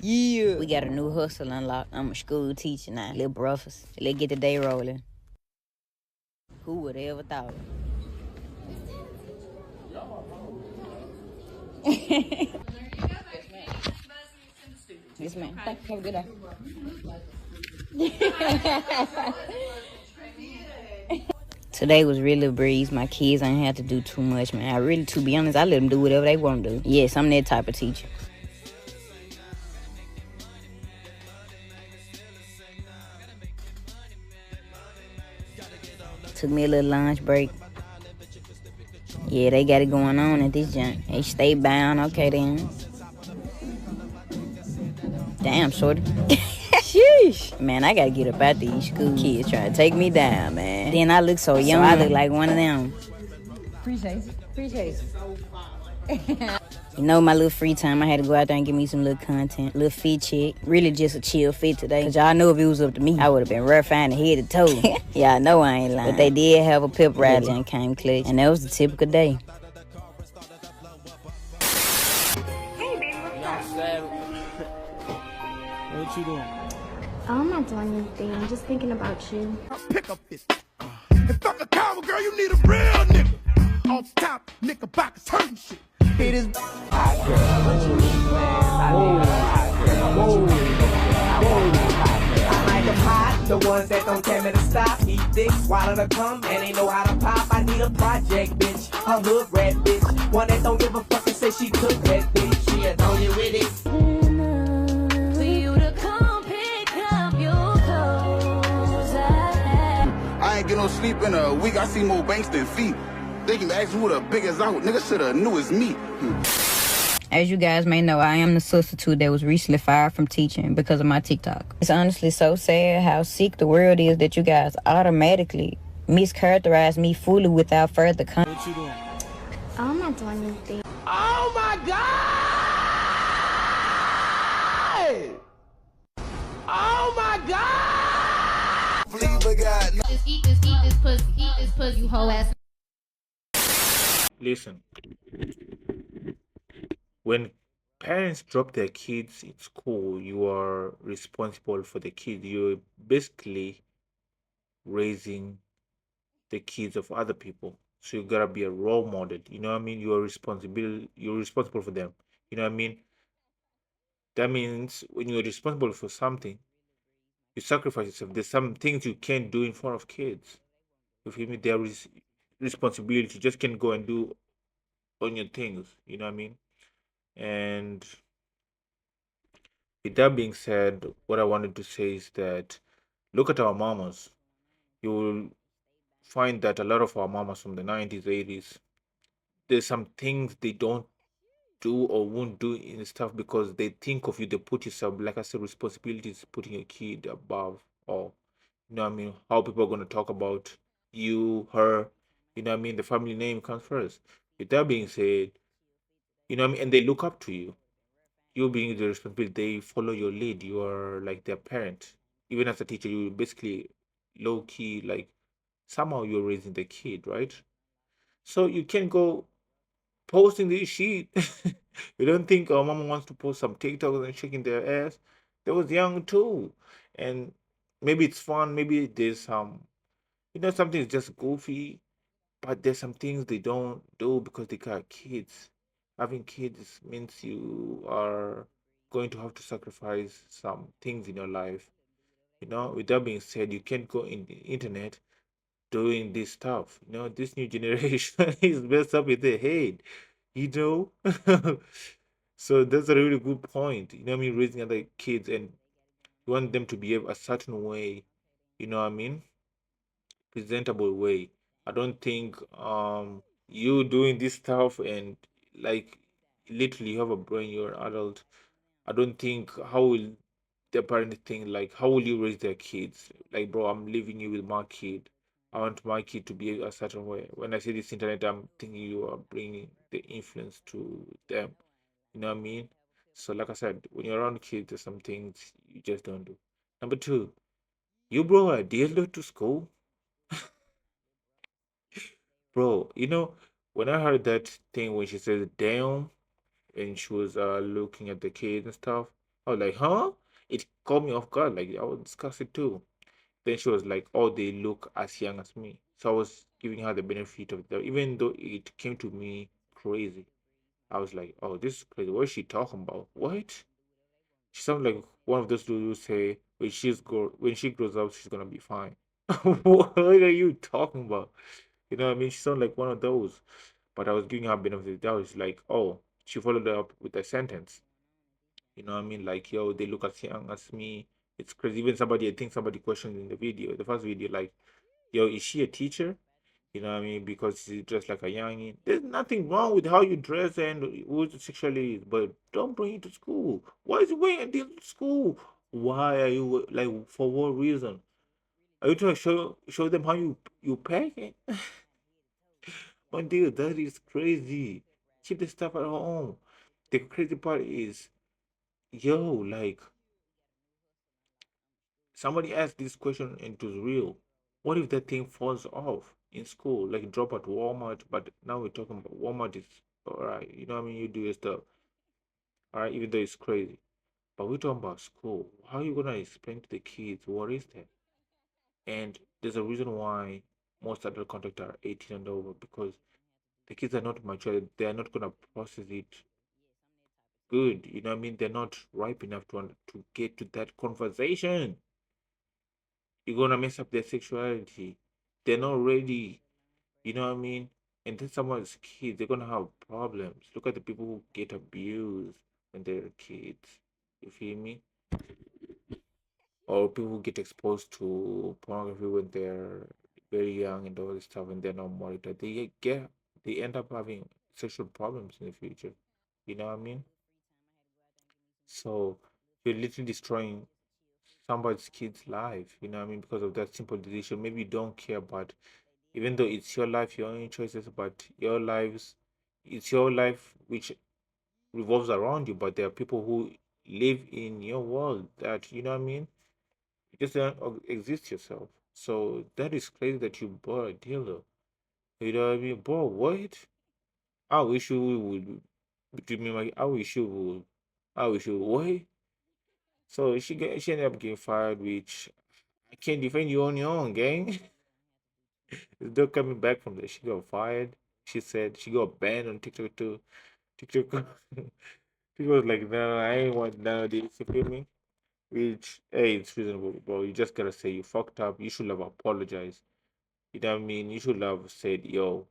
Yeah. We got a new hustle unlocked. I'm a school teacher now. Little brothers. Let's get the day rolling. Who would have ever thought it? Yes, ma'am. Thank you. Have a good day. Today was really a breeze. My kids ain't had to do too much, man. I really, to be honest, I let them do whatever they want to do. Yes, I'm that type of teacher. Took me a little lunch break. Yeah, they got it going on at this joint. They stay bound. Okay, then. Damn, shorty. Sheesh. Man, I gotta get up out these school kids trying to take me down, man. Then I look so young. So I look like one of them. Appreciate it. You know, my little free time, I had to go out there and give me some little content, little fit check. Really just a chill fit today. Cause y'all know if it was up to me, I would have been rough fine head to toe. Y'all know I ain't lying. But they did have a pep rally and came clutch. And that was the typical day. Hey, baby, what's up? What you doing? Oh, I'm not doing anything. I'm just thinking about you. Pick up this. And fuck a cowboy, girl, you need a real nigga. Off top, knickerbockers hurting shit. It is hot girl. I like them hot, the ones that don't tell me to stop. Eat thick, swallow the cum, and they know how to pop. I need a project bitch, a hood rat bitch, one that don't give a fuck and say she took that bitch. She a don't get with it. I ain't get no sleep in a week. I see more banks than feet. They can ask who the biggest out. Nigga shoulda knew it's me. As you guys may know, I am the substitute that was recently fired from teaching because of my TikTok. It's honestly so sad how sick the world is that you guys automatically mischaracterize me fully without further comment. What you doing? Oh, I'm not doing anything. Oh my God! Oh my God! Just eat this pussy, you whole ass. Listen, when parents drop their kids in school, you are responsible for the kid. You're basically raising the kids of other people. So you gotta be a role model. You know what I mean? You're responsible for them. You know what I mean? That means when you're responsible for something, you sacrifice yourself. There's some things you can't do in front of kids. You feel me? There is responsibility. You just can't go and do on your things. You know what I mean? And with that being said, what I wanted to say is that look at our mamas. You will find that a lot of our mamas from the 90s, 80s, there's some things they don't do or won't do in stuff because they think of you, they put yourself, like I said, responsibility is putting your kid above all. You know what I mean? How people are going to talk about you, her, you know what I mean? The family name comes first. With that being said, you know what I mean? And they look up to you. You being the responsibility, they follow your lead. You are like their parent. Even as a teacher, you basically low key, like somehow you're raising the kid, right? So you can go posting this shit. You don't think our mama wants to post some TikToks and shaking their ass? They was young too. And maybe it's fun, maybe there's some, something is just goofy, but there's some things they don't do because they got kids. Having kids means you are going to have to sacrifice some things in your life. With that being said, you can't go in the internet doing this stuff. This new generation is messed up with their head, you know. So that's a really good point. You know what I mean? Raising other kids and you want them to behave a certain way, you know what I mean? Presentable way. I don't think you doing this stuff and like literally you have a brain, you're an adult. I don't think how will the parent think like how will you raise their kids? Like bro, I'm leaving you with my kid. I want my kid to be a certain way. When I say this internet, I'm thinking you are bringing the influence to them. You know what I mean? So like I said, when you're around kids, there's some things you just don't do. Number two, you brought a dildo to school? Bro, when I heard that thing when she said damn and she was looking at the kids and stuff, I was like, huh? It caught me off guard. Like I was disgusted too. Then she was like, oh, they look as young as me. So I was giving her the benefit of the, even though it came to me crazy. I was like, oh, this is crazy. What is she talking about? What? She sounds like one of those dudes who say when she grows up, she's gonna be fine. What are you talking about? You know what I mean? She sounds like one of those. But I was giving her benefit of the doubt. It's like, oh, she followed up with a sentence. You know what I mean? Like, yo, they look as young as me. It's crazy. Even somebody, I think somebody questioned in the video, the first video, like, yo, is she a teacher? You know what I mean? Because she's dressed like a youngin. There's nothing wrong with how you dress and who sexually is, but don't bring it to school. Why is it wearing this to school? Why are you like for what reason? Are you trying to show them how you pack it? My dude, that is crazy. Keep the stuff at home. The crazy part is, yo, like somebody asked this question and it was real. What if that thing falls off in school, like drop at Walmart? But now we're talking about Walmart is all right. You know what I mean? You do your stuff, all right, even though it's crazy. But we're talking about school. How are you gonna explain to the kids what is that? And there's a reason why most adult content are 18 and over because the kids are not mature. They are not gonna process it good. You know what I mean? They're not ripe enough to get to that conversation. You're gonna mess up their sexuality. They're not ready. You know what I mean? And then someone's kids, they're gonna have problems. Look at the people who get abused when they're kids. You feel me? Or people who get exposed to pornography when they're very young and all this stuff and they're not monitored. They end up having sexual problems in the future. You know what I mean? So you're literally destroying somebody's kid's life, you know what I mean, because of that simple decision. Maybe you don't care, but even though it's your life, your own choices, but it's your life which revolves around you, but there are people who live in your world that, you know what I mean, you just don't exist yourself. So that is crazy that you bought a dildo. You know what I mean? Bro, what? I wish you would between me and I wish you would I wish you would what? So she ended up getting fired, which I can't defend you on your own, gang. Still coming back from there. She got fired. She said she got banned on TikTok too. TikTok she was like, no, I ain't want none of this, you feel me? Which hey, it's reasonable, bro. You just gotta say you fucked up. You should have apologized. You know what I mean? You should have said, yo,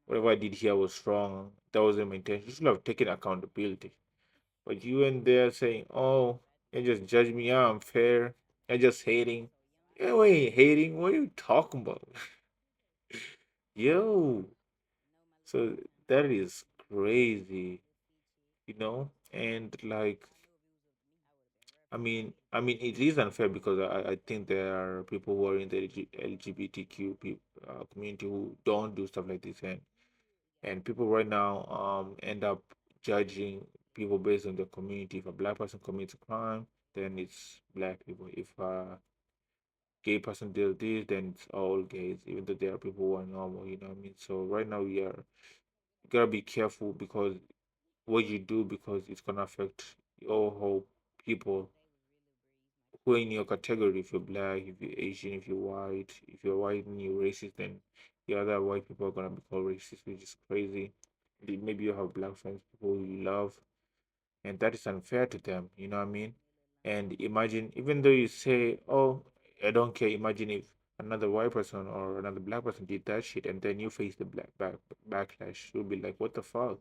whatever I did here was wrong. That wasn't my intention. You should have taken accountability. But you went there saying, oh, you just judge me, I'm fair. You're just hating. Yeah, we ain't hating. What are you talking about? Yo. So that is crazy, you know? And like it is unfair because I think there are people who are in the LGBTQ community who don't do stuff like this, and people right now end up judging people based on their community. If a black person commits a crime, then it's black people. If a gay person does this, then it's all gays, even though there are people who are normal, you know what I mean? So right now you gotta be careful because what you do because it's gonna affect your whole people who are in your category. If you're black, if you're Asian, if you're white and you're racist, then the other white people are gonna be called racist, which is crazy. Maybe you have black friends, people you love, and that is unfair to them. You know what I mean? And imagine, even though you say, "Oh, I don't care," imagine if another white person or another black person did that shit, and then you face the backlash. You'll be like, "What the fuck?"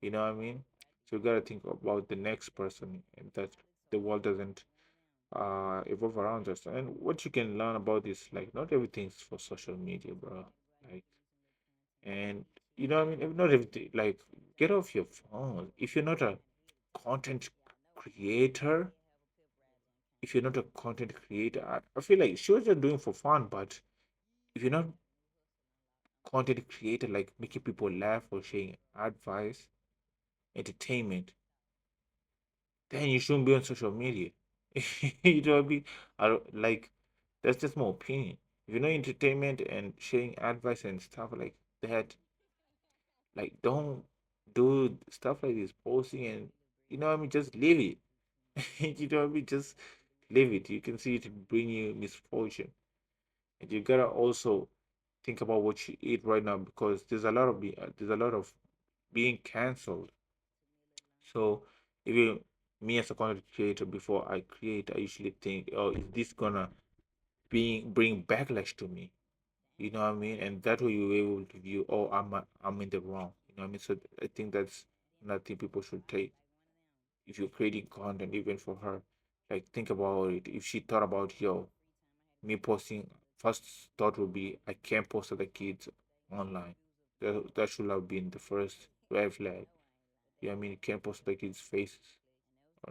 You know what I mean? So you gotta think about the next person, and that the world doesn't evolve around us. And what you can learn about this, like, not everything's for social media, bro. Like, and you know what I mean? If not everything, like, get off your phone. If you're not a content creator, if you're not a content creator, I feel like sure you're doing for fun, but if you're not content creator, like making people laugh or sharing advice, entertainment, then you shouldn't be on social media. You know what I mean? Like that's just my opinion. If you know entertainment and sharing advice and stuff like that, like don't do stuff like this, posting and you know what I mean, just leave it. You know what I mean? Just leave it. You can see it bring you misfortune. And you gotta also think about what you eat right now because there's a lot of being cancelled. So even me as a content creator, before I create, I usually think, oh, is this gonna bring backlash to me? You know what I mean? And that way you're able to view, oh, I'm in the wrong. You know what I mean? So I think that's nothing people should take. If you're creating content, even for her, like think about it. If she thought about, yo, me posting, first thought would be, I can't post other kids online. That should have been the first red flag. You know what I mean? You can't post other kids' faces.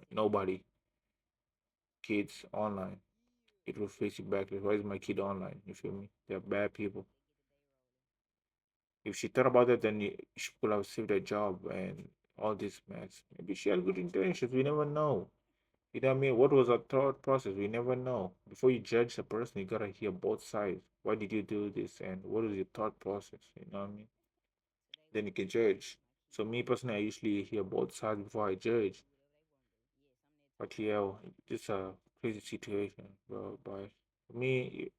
Nobody, kids online. It will face you back. Like, why is my kid online? You feel me? They're bad people. If she thought about it, then she could have saved her job and all this mess. Maybe she had good intentions. We never know. You know what I mean? What was her thought process? We never know. Before you judge a person, you gotta hear both sides. Why did you do this? And what is your thought process? You know what I mean? Then you can judge. So me personally, I usually hear both sides before I judge. But yeah, it's a crazy situation, bro. But for me,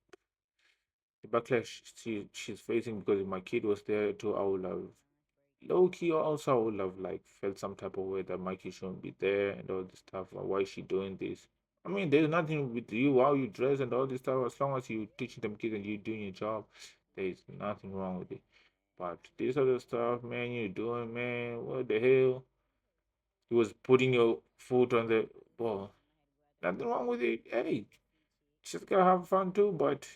the backlash she's facing because if my kid was there too, I would have low key also I would have like felt some type of way that my kid shouldn't be there and all this stuff. Like, why is she doing this? I mean, there's nothing with you how you dress and all this stuff. As long as you teaching them kids and you doing your job, there's nothing wrong with it. But this other stuff, man, you're doing, man, what the hell? He was putting your foot on the ball. Nothing wrong with it. Hey, just gotta have fun too. But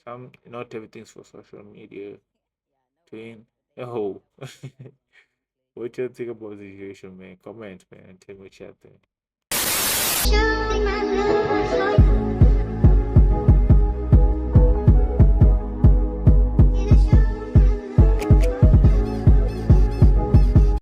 not everything's for social media. Twin. Oh, what you think about the situation, man? Comment, man. Tell me what you think.